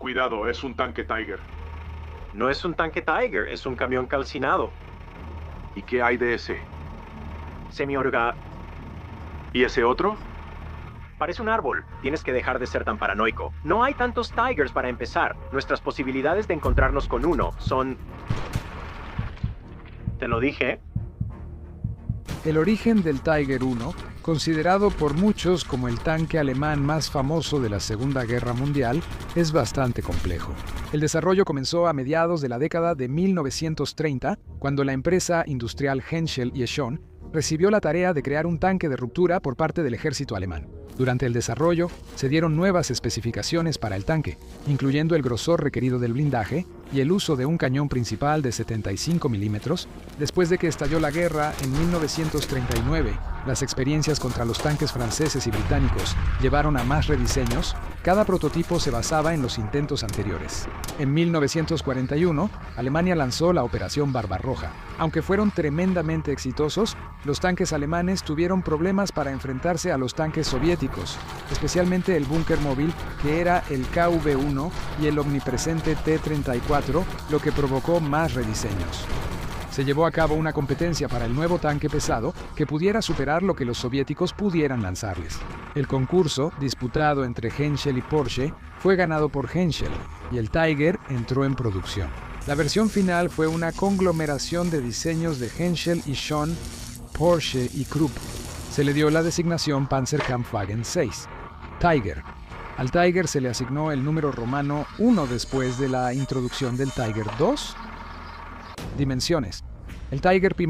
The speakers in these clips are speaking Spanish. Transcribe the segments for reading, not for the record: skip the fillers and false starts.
Cuidado, es un tanque Tiger. No es un tanque Tiger, es un camión calcinado. ¿Y qué hay de ese? Semi-orga... ¿Y ese otro? Parece un árbol. Tienes que dejar de ser tan paranoico. No hay tantos Tigers para empezar. Nuestras posibilidades de encontrarnos con uno son... Te lo dije. El origen del Tiger I, considerado por muchos como el tanque alemán más famoso de la Segunda Guerra Mundial, es bastante complejo. El desarrollo comenzó a mediados de la década de 1930, cuando la empresa industrial Henschel y Eschon recibió la tarea de crear un tanque de ruptura por parte del ejército alemán. Durante el desarrollo, se dieron nuevas especificaciones para el tanque, incluyendo el grosor requerido del blindaje y el uso de un cañón principal de 75 milímetros. Después de que estalló la guerra en 1939, las experiencias contra los tanques franceses y británicos llevaron a más rediseños. Cada prototipo se basaba en los intentos anteriores. En 1941, Alemania lanzó la Operación Barbarroja. Aunque fueron tremendamente exitosos, los tanques alemanes tuvieron problemas para enfrentarse a los tanques soviéticos, especialmente el búnker móvil, que era el KV-1, y el omnipresente T-34, lo que provocó más rediseños. Se llevó a cabo una competencia para el nuevo tanque pesado que pudiera superar lo que los soviéticos pudieran lanzarles. El concurso, disputado entre Henschel y Porsche, fue ganado por Henschel, y el Tiger entró en producción. La versión final fue una conglomeración de diseños de Henschel y Eschon, Porsche y Krupp. Se le dio la designación Panzerkampfwagen 6, Tiger. Al Tiger se le asignó el número romano 1 después de la introducción del Tiger 2. Dimensiones. El Tiger I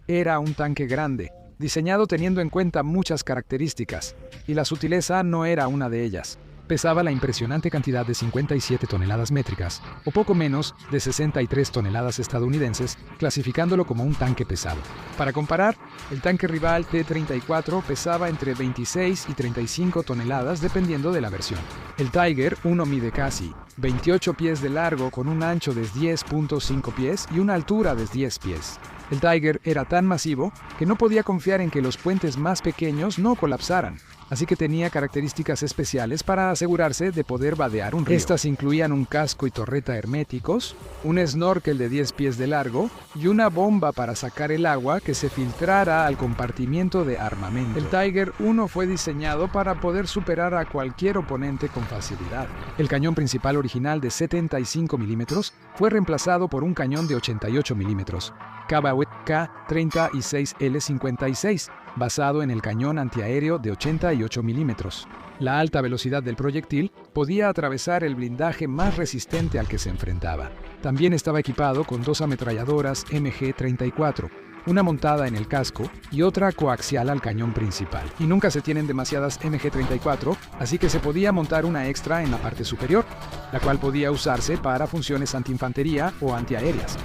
era un tanque grande, diseñado teniendo en cuenta muchas características, y la sutileza no era una de ellas. Pesaba la impresionante cantidad de 57 toneladas métricas, o poco menos de 63 toneladas estadounidenses, clasificándolo como un tanque pesado. Para comparar, el tanque rival T-34 pesaba entre 26 y 35 toneladas dependiendo de la versión. El Tiger I mide casi 28 pies de largo con un ancho de 10.5 pies y una altura de 10 pies. El Tiger era tan masivo que no podía confiar en que los puentes más pequeños no colapsaran, así que tenía características especiales para asegurarse de poder vadear un río. Estas incluían un casco y torreta herméticos, un snorkel de 10 pies de largo y una bomba para sacar el agua que se filtrara al compartimiento de armamento. El Tiger I fue diseñado para poder superar a cualquier oponente con facilidad. El cañón principal original de 75 milímetros fue reemplazado por un cañón de 88 milímetros, K36L56, basado en el cañón antiaéreo de 88 milímetros. La alta velocidad del proyectil podía atravesar el blindaje más resistente al que se enfrentaba. También estaba equipado con dos ametralladoras MG-34, una montada en el casco y otra coaxial al cañón principal. Y nunca se tienen demasiadas MG-34, así que se podía montar una extra en la parte superior, la cual podía usarse para funciones antiinfantería o antiaéreas.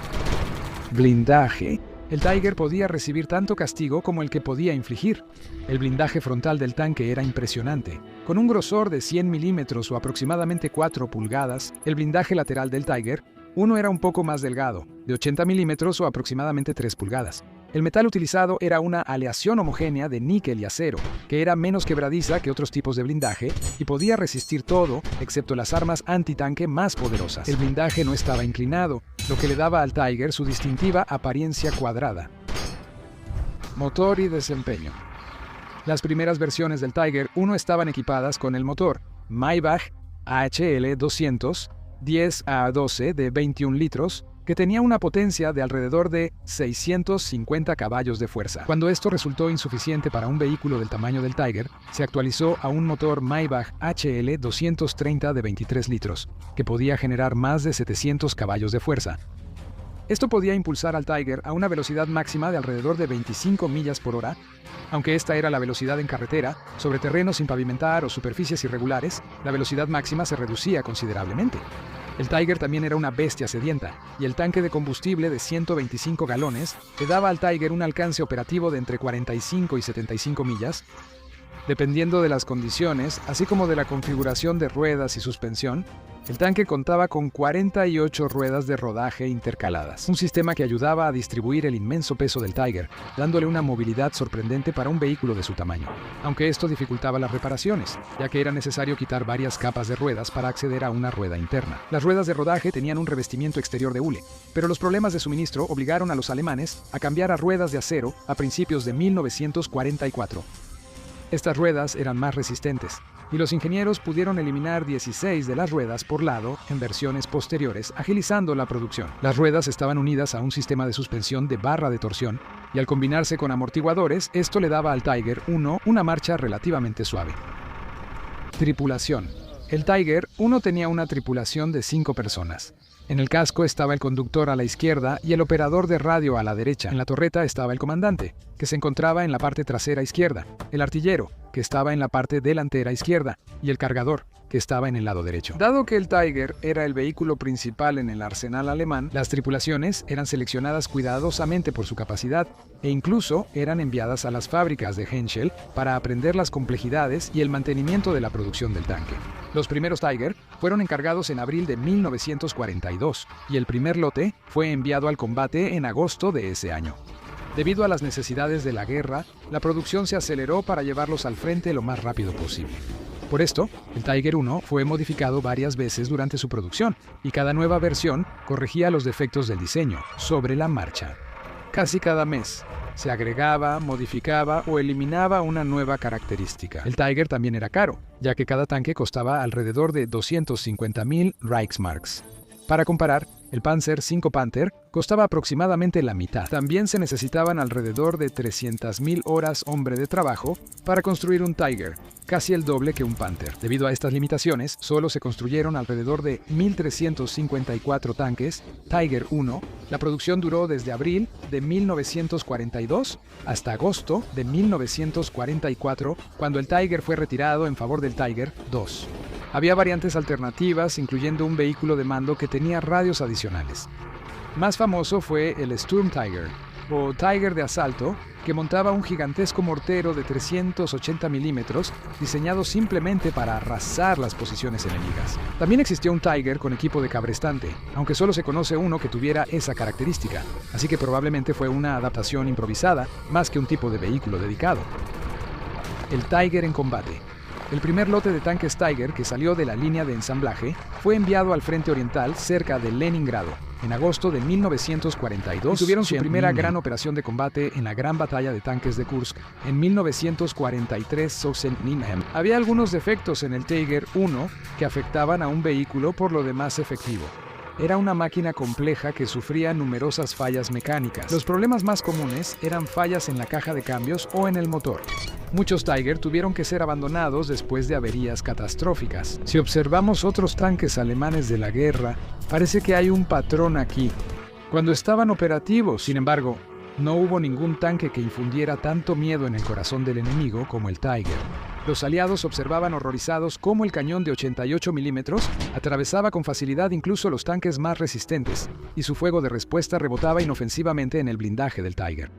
Blindaje. El Tiger podía recibir tanto castigo como el que podía infligir. El blindaje frontal del tanque era impresionante. Con un grosor de 100 milímetros o aproximadamente 4 pulgadas, el blindaje lateral del Tiger I era un poco más delgado, de 80 milímetros o aproximadamente 3 pulgadas. El metal utilizado era una aleación homogénea de níquel y acero, que era menos quebradiza que otros tipos de blindaje y podía resistir todo, excepto las armas antitanque más poderosas. El blindaje no estaba inclinado, lo que le daba al Tiger su distintiva apariencia cuadrada. Motor y desempeño. Las primeras versiones del Tiger I estaban equipadas con el motor Maybach AHL 200 10A12 de 21 litros, que tenía una potencia de alrededor de 650 caballos de fuerza. Cuando esto resultó insuficiente para un vehículo del tamaño del Tiger, se actualizó a un motor Maybach HL 230 de 23 litros, que podía generar más de 700 caballos de fuerza. Esto podía impulsar al Tiger a una velocidad máxima de alrededor de 25 millas por hora. Aunque esta era la velocidad en carretera, sobre terrenos sin pavimentar o superficies irregulares, la velocidad máxima se reducía considerablemente. El Tiger también era una bestia sedienta, y el tanque de combustible de 125 galones le daba al Tiger un alcance operativo de entre 45 y 75 millas. Dependiendo de las condiciones, así como de la configuración de ruedas y suspensión, el tanque contaba con 48 ruedas de rodaje intercaladas, un sistema que ayudaba a distribuir el inmenso peso del Tiger, dándole una movilidad sorprendente para un vehículo de su tamaño, aunque esto dificultaba las reparaciones, ya que era necesario quitar varias capas de ruedas para acceder a una rueda interna. Las ruedas de rodaje tenían un revestimiento exterior de hule, pero los problemas de suministro obligaron a los alemanes a cambiar a ruedas de acero a principios de 1944. Estas ruedas eran más resistentes, y los ingenieros pudieron eliminar 16 de las ruedas por lado en versiones posteriores, agilizando la producción. Las ruedas estaban unidas a un sistema de suspensión de barra de torsión, y al combinarse con amortiguadores, esto le daba al Tiger 1 una marcha relativamente suave. Tripulación. El Tiger 1 tenía una tripulación de 5 personas. En el casco estaba el conductor a la izquierda y el operador de radio a la derecha. En la torreta estaba el comandante, que se encontraba en la parte trasera izquierda, el artillero, que estaba en la parte delantera izquierda, y el cargador, que estaba en el lado derecho. Dado que el Tiger era el vehículo principal en el arsenal alemán, las tripulaciones eran seleccionadas cuidadosamente por su capacidad e incluso eran enviadas a las fábricas de Henschel para aprender las complejidades y el mantenimiento de la producción del tanque. Los primeros Tiger fueron encargados en abril de 1942 y el primer lote fue enviado al combate en agosto de ese año. Debido a las necesidades de la guerra, la producción se aceleró para llevarlos al frente lo más rápido posible. Por esto, el Tiger 1 fue modificado varias veces durante su producción, y cada nueva versión corregía los defectos del diseño sobre la marcha. Casi cada mes, se agregaba, modificaba o eliminaba una nueva característica. El Tiger también era caro, ya que cada tanque costaba alrededor de 250.000 Reichsmarks. Para comparar, el Panzer V Panther costaba aproximadamente la mitad. También se necesitaban alrededor de 300.000 horas hombre de trabajo para construir un Tiger, casi el doble que un Panther. Debido a estas limitaciones, solo se construyeron alrededor de 1.354 tanques Tiger 1. La producción duró desde abril de 1942 hasta agosto de 1944, cuando el Tiger fue retirado en favor del Tiger 2. Había variantes alternativas, incluyendo un vehículo de mando que tenía radios adicionales. Más famoso fue el Sturm Tiger, o Tiger de asalto, que montaba un gigantesco mortero de 380 milímetros diseñado simplemente para arrasar las posiciones enemigas. También existió un Tiger con equipo de cabrestante, aunque solo se conoce uno que tuviera esa característica, así que probablemente fue una adaptación improvisada más que un tipo de vehículo dedicado. El Tiger en combate. El primer lote de tanques Tiger que salió de la línea de ensamblaje fue enviado al frente oriental cerca de Leningrado en agosto de 1942 y tuvieron su primera gran operación de combate en la Gran Batalla de Tanques de Kursk en 1943 Sachsen-Nehmen. Había algunos defectos en el Tiger 1 que afectaban a un vehículo por lo demás efectivo. Era una máquina compleja que sufría numerosas fallas mecánicas. Los problemas más comunes eran fallas en la caja de cambios o en el motor. Muchos Tiger tuvieron que ser abandonados después de averías catastróficas. Si observamos otros tanques alemanes de la guerra, parece que hay un patrón aquí. Cuando estaban operativos, sin embargo, no hubo ningún tanque que infundiera tanto miedo en el corazón del enemigo como el Tiger. Los aliados observaban horrorizados cómo el cañón de 88 milímetros atravesaba con facilidad incluso los tanques más resistentes, y su fuego de respuesta rebotaba inofensivamente en el blindaje del Tiger.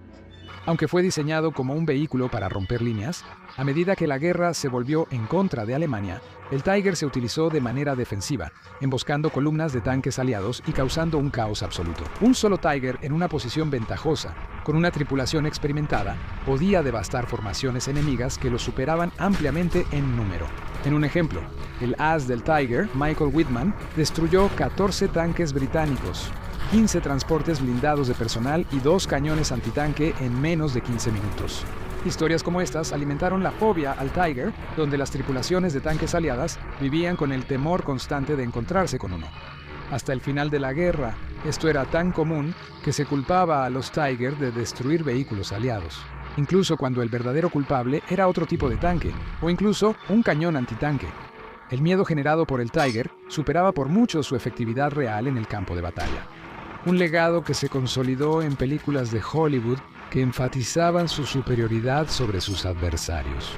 Aunque fue diseñado como un vehículo para romper líneas, a medida que la guerra se volvió en contra de Alemania, el Tiger se utilizó de manera defensiva, emboscando columnas de tanques aliados y causando un caos absoluto. Un solo Tiger en una posición ventajosa, con una tripulación experimentada, podía devastar formaciones enemigas que lo superaban ampliamente en número. En un ejemplo, el as del Tiger, Michael Whitman, destruyó 14 tanques británicos, 15 transportes blindados de personal y 2 cañones antitanque en menos de 15 minutos. Historias como estas alimentaron la fobia al Tiger, donde las tripulaciones de tanques aliadas vivían con el temor constante de encontrarse con uno. Hasta el final de la guerra, esto era tan común que se culpaba a los Tiger de destruir vehículos aliados, incluso cuando el verdadero culpable era otro tipo de tanque, o incluso un cañón antitanque. El miedo generado por el Tiger superaba por mucho su efectividad real en el campo de batalla. Un legado que se consolidó en películas de Hollywood que enfatizaban su superioridad sobre sus adversarios.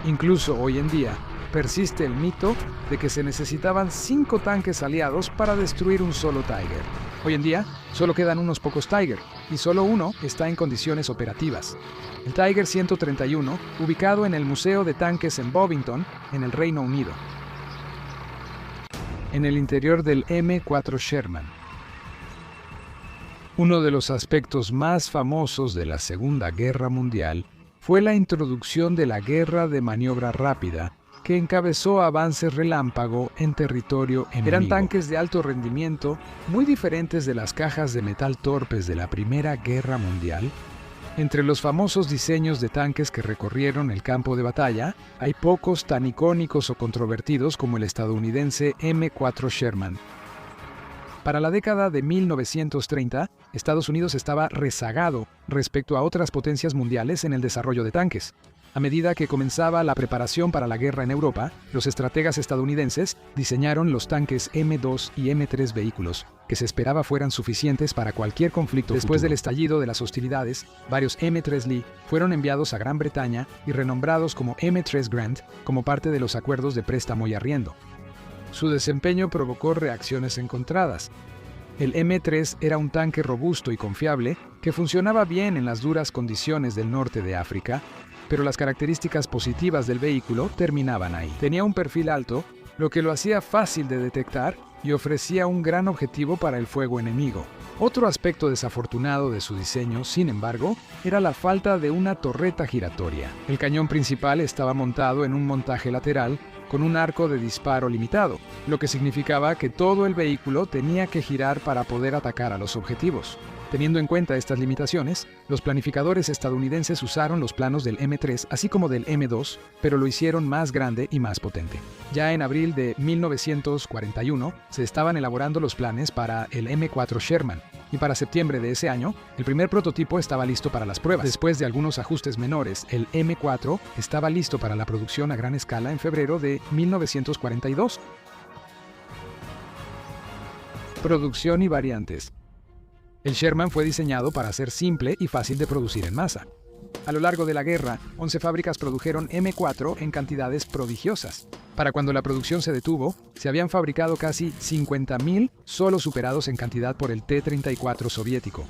Incluso hoy en día, persiste el mito de que se necesitaban 5 tanques aliados para destruir un solo Tiger. Hoy en día, solo quedan unos pocos Tiger, y solo uno está en condiciones operativas. El Tiger 131, ubicado en el Museo de Tanques en Bovington, en el Reino Unido. En el interior del M4 Sherman. Uno de los aspectos más famosos de la Segunda Guerra Mundial fue la introducción de la guerra de maniobra rápida, que encabezó avances relámpago en territorio enemigo. Eran tanques de alto rendimiento, muy diferentes de las cajas de metal torpes de la Primera Guerra Mundial. Entre los famosos diseños de tanques que recorrieron el campo de batalla, hay pocos tan icónicos o controvertidos como el estadounidense M4 Sherman. Para la década de 1930, Estados Unidos estaba rezagado respecto a otras potencias mundiales en el desarrollo de tanques. A medida que comenzaba la preparación para la guerra en Europa, los estrategas estadounidenses diseñaron los tanques M2 y M3 vehículos, que se esperaba fueran suficientes para cualquier conflicto. Después del estallido de las hostilidades, varios M3 Lee fueron enviados a Gran Bretaña y renombrados como M3 Grant como parte de los acuerdos de préstamo y arriendo. Su desempeño provocó reacciones encontradas. El M3 era un tanque robusto y confiable que funcionaba bien en las duras condiciones del norte de África, pero las características positivas del vehículo terminaban ahí. Tenía un perfil alto, lo que lo hacía fácil de detectar y ofrecía un gran objetivo para el fuego enemigo. Otro aspecto desafortunado de su diseño, sin embargo, era la falta de una torreta giratoria. El cañón principal estaba montado en un montaje lateral con un arco de disparo limitado, lo que significaba que todo el vehículo tenía que girar para poder atacar a los objetivos. Teniendo en cuenta estas limitaciones, los planificadores estadounidenses usaron los planos del M3 así como del M2, pero lo hicieron más grande y más potente. Ya en abril de 1941 se estaban elaborando los planes para el M4 Sherman, y para septiembre de ese año, el primer prototipo estaba listo para las pruebas. Después de algunos ajustes menores, el M4 estaba listo para la producción a gran escala en febrero de 1942. Producción y variantes. El Sherman fue diseñado para ser simple y fácil de producir en masa. A lo largo de la guerra, 11 fábricas produjeron M4 en cantidades prodigiosas. Para cuando la producción se detuvo, se habían fabricado casi 50.000, solo superados en cantidad por el T-34 soviético.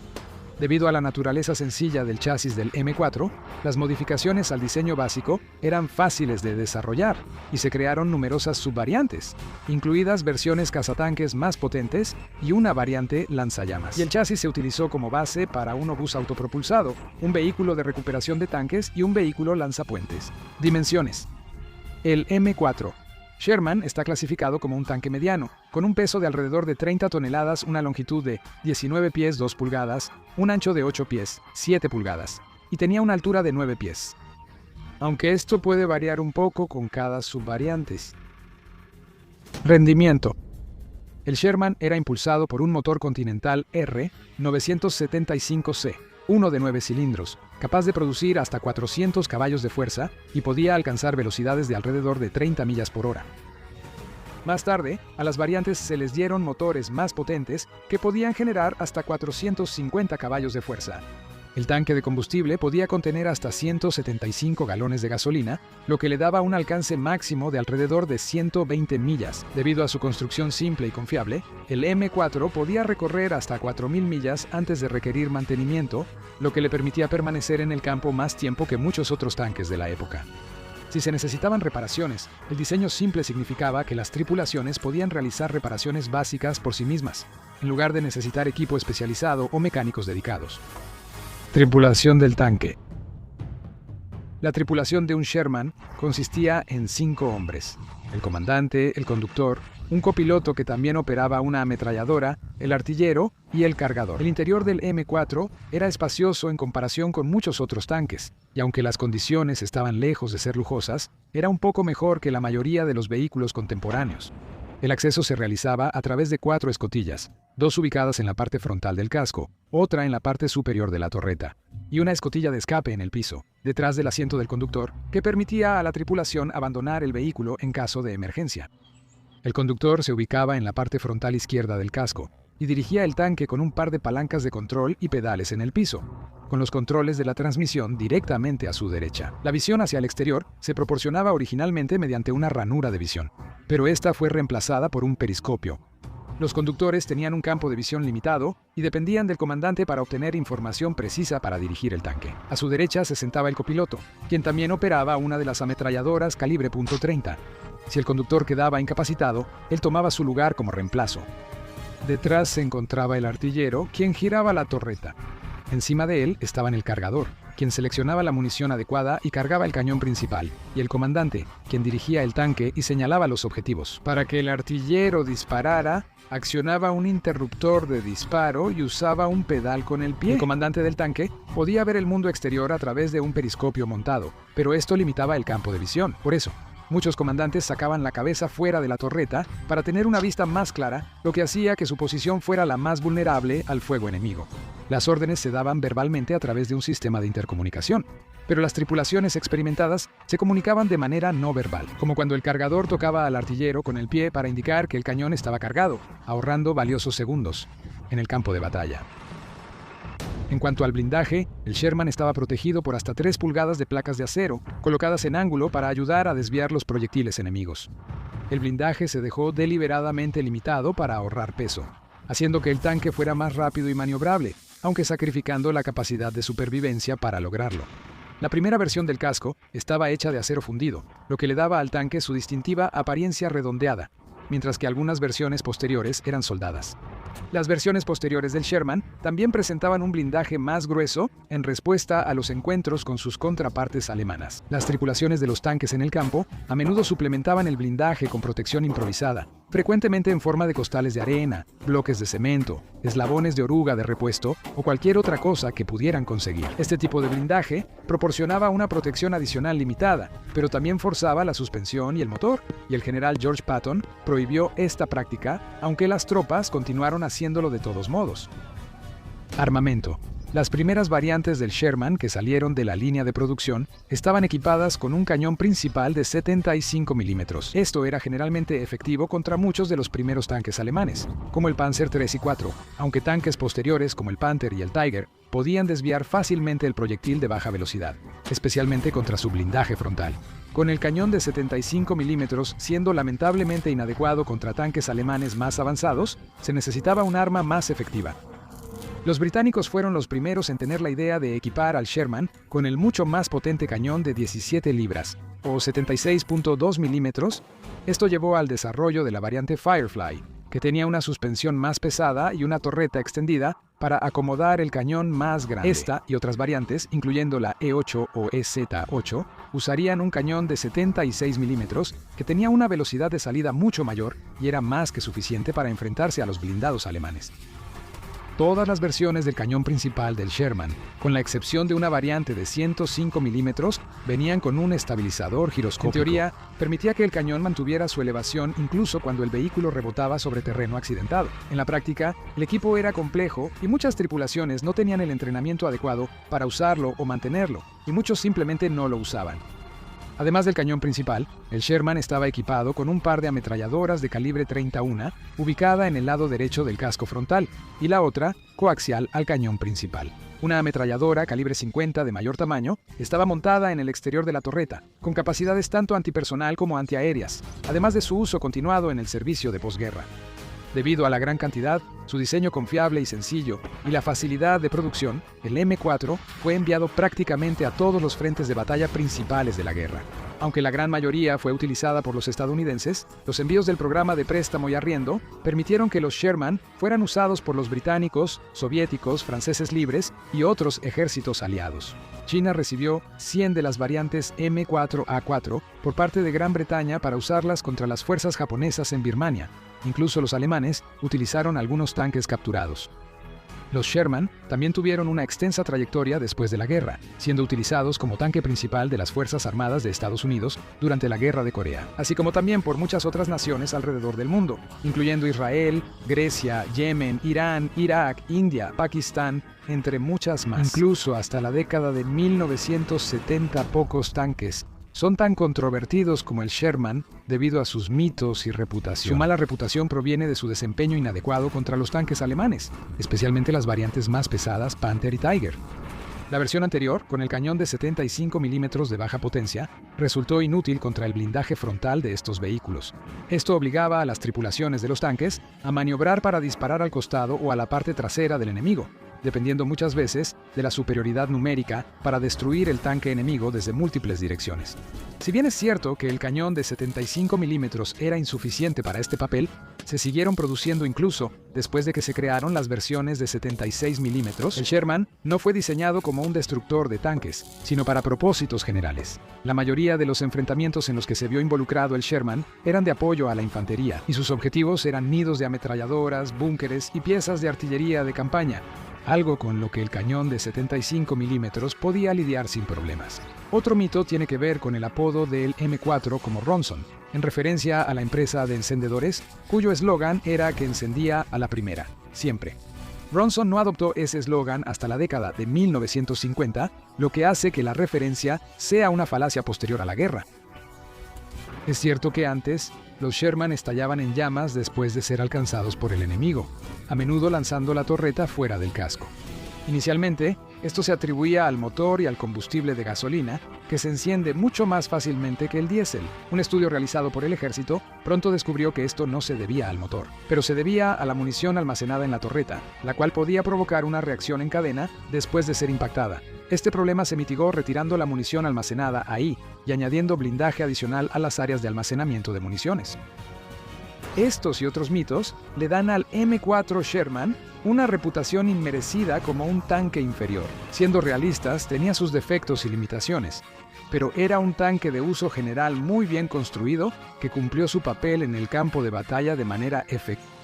Debido a la naturaleza sencilla del chasis del M4, las modificaciones al diseño básico eran fáciles de desarrollar y se crearon numerosas subvariantes, incluidas versiones cazatanques más potentes y una variante lanzallamas. Y el chasis se utilizó como base para un obús autopropulsado, un vehículo de recuperación de tanques y un vehículo lanzapuentes. Dimensiones. El M4 Sherman está clasificado como un tanque mediano, con un peso de alrededor de 30 toneladas, una longitud de 19 pies 2 pulgadas, un ancho de 8 pies 7 pulgadas, y tenía una altura de 9 pies. Aunque esto puede variar un poco con cada subvariante. Rendimiento. El Sherman era impulsado por un motor Continental R975C, uno de 9 cilindros, capaz de producir hasta 400 caballos de fuerza y podía alcanzar velocidades de alrededor de 30 millas por hora. Más tarde, a las variantes se les dieron motores más potentes que podían generar hasta 450 caballos de fuerza. El tanque de combustible podía contener hasta 175 galones de gasolina, lo que le daba un alcance máximo de alrededor de 120 millas. Debido a su construcción simple y confiable, el M4 podía recorrer hasta 4.000 millas antes de requerir mantenimiento, lo que le permitía permanecer en el campo más tiempo que muchos otros tanques de la época. Si se necesitaban reparaciones, el diseño simple significaba que las tripulaciones podían realizar reparaciones básicas por sí mismas, en lugar de necesitar equipo especializado o mecánicos dedicados. Tripulación del tanque. La tripulación de un Sherman consistía en 5 hombres: el comandante, el conductor, un copiloto que también operaba una ametralladora, el artillero y el cargador. El interior del M4 era espacioso en comparación con muchos otros tanques, y aunque las condiciones estaban lejos de ser lujosas, era un poco mejor que la mayoría de los vehículos contemporáneos. El acceso se realizaba a través de 4 escotillas, 2 ubicadas en la parte frontal del casco, otra en la parte superior de la torreta, y una escotilla de escape en el piso, detrás del asiento del conductor, que permitía a la tripulación abandonar el vehículo en caso de emergencia. El conductor se ubicaba en la parte frontal izquierda del casco y dirigía el tanque con un par de palancas de control y pedales en el piso, con los controles de la transmisión directamente a su derecha. La visión hacia el exterior se proporcionaba originalmente mediante una ranura de visión, pero esta fue reemplazada por un periscopio. Los conductores tenían un campo de visión limitado y dependían del comandante para obtener información precisa para dirigir el tanque. A su derecha se sentaba el copiloto, quien también operaba una de las ametralladoras calibre .30. Si el conductor quedaba incapacitado, él tomaba su lugar como reemplazo. Detrás se encontraba el artillero, quien giraba la torreta. Encima de él estaba el cargador, quien seleccionaba la munición adecuada y cargaba el cañón principal, y el comandante, quien dirigía el tanque y señalaba los objetivos. Para que el artillero disparara, accionaba un interruptor de disparo y usaba un pedal con el pie. El comandante del tanque podía ver el mundo exterior a través de un periscopio montado, pero esto limitaba el campo de visión. Por eso, muchos comandantes sacaban la cabeza fuera de la torreta para tener una vista más clara, lo que hacía que su posición fuera la más vulnerable al fuego enemigo. Las órdenes se daban verbalmente a través de un sistema de intercomunicación, pero las tripulaciones experimentadas se comunicaban de manera no verbal, como cuando el cargador tocaba al artillero con el pie para indicar que el cañón estaba cargado, ahorrando valiosos segundos en el campo de batalla. En cuanto al blindaje, el Sherman estaba protegido por hasta 3 pulgadas de placas de acero, colocadas en ángulo para ayudar a desviar los proyectiles enemigos. El blindaje se dejó deliberadamente limitado para ahorrar peso, haciendo que el tanque fuera más rápido y maniobrable, aunque sacrificando la capacidad de supervivencia para lograrlo. La primera versión del casco estaba hecha de acero fundido, lo que le daba al tanque su distintiva apariencia redondeada, mientras que algunas versiones posteriores eran soldadas. Las versiones posteriores del Sherman también presentaban un blindaje más grueso en respuesta a los encuentros con sus contrapartes alemanas. Las tripulaciones de los tanques en el campo a menudo suplementaban el blindaje con protección improvisada, frecuentemente en forma de costales de arena, bloques de cemento, eslabones de oruga de repuesto o cualquier otra cosa que pudieran conseguir. Este tipo de blindaje proporcionaba una protección adicional limitada, pero también forzaba la suspensión y el motor, y el general George Patton prohibió esta práctica, aunque las tropas continuaron haciéndolo de todos modos. Armamento. Las primeras variantes del Sherman que salieron de la línea de producción estaban equipadas con un cañón principal de 75 milímetros. Esto era generalmente efectivo contra muchos de los primeros tanques alemanes, como el Panzer III y IV, aunque tanques posteriores como el Panther y el Tiger podían desviar fácilmente el proyectil de baja velocidad, especialmente contra su blindaje frontal. Con el cañón de 75 milímetros siendo lamentablemente inadecuado contra tanques alemanes más avanzados, se necesitaba un arma más efectiva. Los británicos fueron los primeros en tener la idea de equipar al Sherman con el mucho más potente cañón de 17 libras, o 76.2 milímetros. Esto llevó al desarrollo de la variante Firefly, que tenía una suspensión más pesada y una torreta extendida para acomodar el cañón más grande. Esta y otras variantes, incluyendo la E8 o EZ8, usarían un cañón de 76 milímetros que tenía una velocidad de salida mucho mayor y era más que suficiente para enfrentarse a los blindados alemanes. Todas las versiones del cañón principal del Sherman, con la excepción de una variante de 105 milímetros, venían con un estabilizador giroscópico. En teoría, permitía que el cañón mantuviera su elevación incluso cuando el vehículo rebotaba sobre terreno accidentado. En la práctica, el equipo era complejo y muchas tripulaciones no tenían el entrenamiento adecuado para usarlo o mantenerlo, y muchos simplemente no lo usaban. Además del cañón principal, el Sherman estaba equipado con un par de ametralladoras de calibre 31 ubicada en el lado derecho del casco frontal y la otra coaxial al cañón principal. Una ametralladora calibre 50 de mayor tamaño estaba montada en el exterior de la torreta, con capacidades tanto antipersonal como antiaéreas, además de su uso continuado en el servicio de posguerra. Debido a la gran cantidad, su diseño confiable y sencillo y la facilidad de producción, el M4 fue enviado prácticamente a todos los frentes de batalla principales de la guerra. Aunque la gran mayoría fue utilizada por los estadounidenses, los envíos del programa de préstamo y arriendo permitieron que los Sherman fueran usados por los británicos, soviéticos, franceses libres y otros ejércitos aliados. China recibió 100 de las variantes M4A4 por parte de Gran Bretaña para usarlas contra las fuerzas japonesas en Birmania. Incluso los alemanes utilizaron algunos tanques capturados. Los Sherman también tuvieron una extensa trayectoria después de la guerra, siendo utilizados como tanque principal de las Fuerzas Armadas de Estados Unidos durante la Guerra de Corea, así como también por muchas otras naciones alrededor del mundo, incluyendo Israel, Grecia, Yemen, Irán, Irak, India, Pakistán, entre muchas más. Incluso hasta la década de 1970 pocos tanques son tan controvertidos como el Sherman debido a sus mitos y reputación. Su mala reputación proviene de su desempeño inadecuado contra los tanques alemanes, especialmente las variantes más pesadas Panther y Tiger. La versión anterior, con el cañón de 75 milímetros de baja potencia, resultó inútil contra el blindaje frontal de estos vehículos. Esto obligaba a las tripulaciones de los tanques a maniobrar para disparar al costado o a la parte trasera del enemigo, dependiendo muchas veces de la superioridad numérica para destruir el tanque enemigo desde múltiples direcciones. Si bien es cierto que el cañón de 75 milímetros era insuficiente para este papel, se siguieron produciendo incluso después de que se crearon las versiones de 76 milímetros. El Sherman no fue diseñado como un destructor de tanques, sino para propósitos generales. La mayoría de los enfrentamientos en los que se vio involucrado el Sherman eran de apoyo a la infantería, y sus objetivos eran nidos de ametralladoras, búnkeres y piezas de artillería de campaña, algo con lo que el cañón de 75 milímetros podía lidiar sin problemas. Otro mito tiene que ver con el apodo del M4 como Ronson, en referencia a la empresa de encendedores, cuyo eslogan era que encendía a la primera, siempre. Ronson no adoptó ese eslogan hasta la década de 1950, lo que hace que la referencia sea una falacia posterior a la guerra. Es cierto que antes, los Sherman estallaban en llamas después de ser alcanzados por el enemigo, a menudo lanzando la torreta fuera del casco. Inicialmente, esto se atribuía al motor y al combustible de gasolina, que se enciende mucho más fácilmente que el diésel. Un estudio realizado por el ejército pronto descubrió que esto no se debía al motor, pero se debía a la munición almacenada en la torreta, la cual podía provocar una reacción en cadena después de ser impactada. Este problema se mitigó retirando la munición almacenada ahí y añadiendo blindaje adicional a las áreas de almacenamiento de municiones. Estos y otros mitos le dan al M4 Sherman una reputación inmerecida como un tanque inferior. Siendo realistas, tenía sus defectos y limitaciones, pero era un tanque de uso general muy bien construido que cumplió su papel en el campo de batalla de manera efectiva.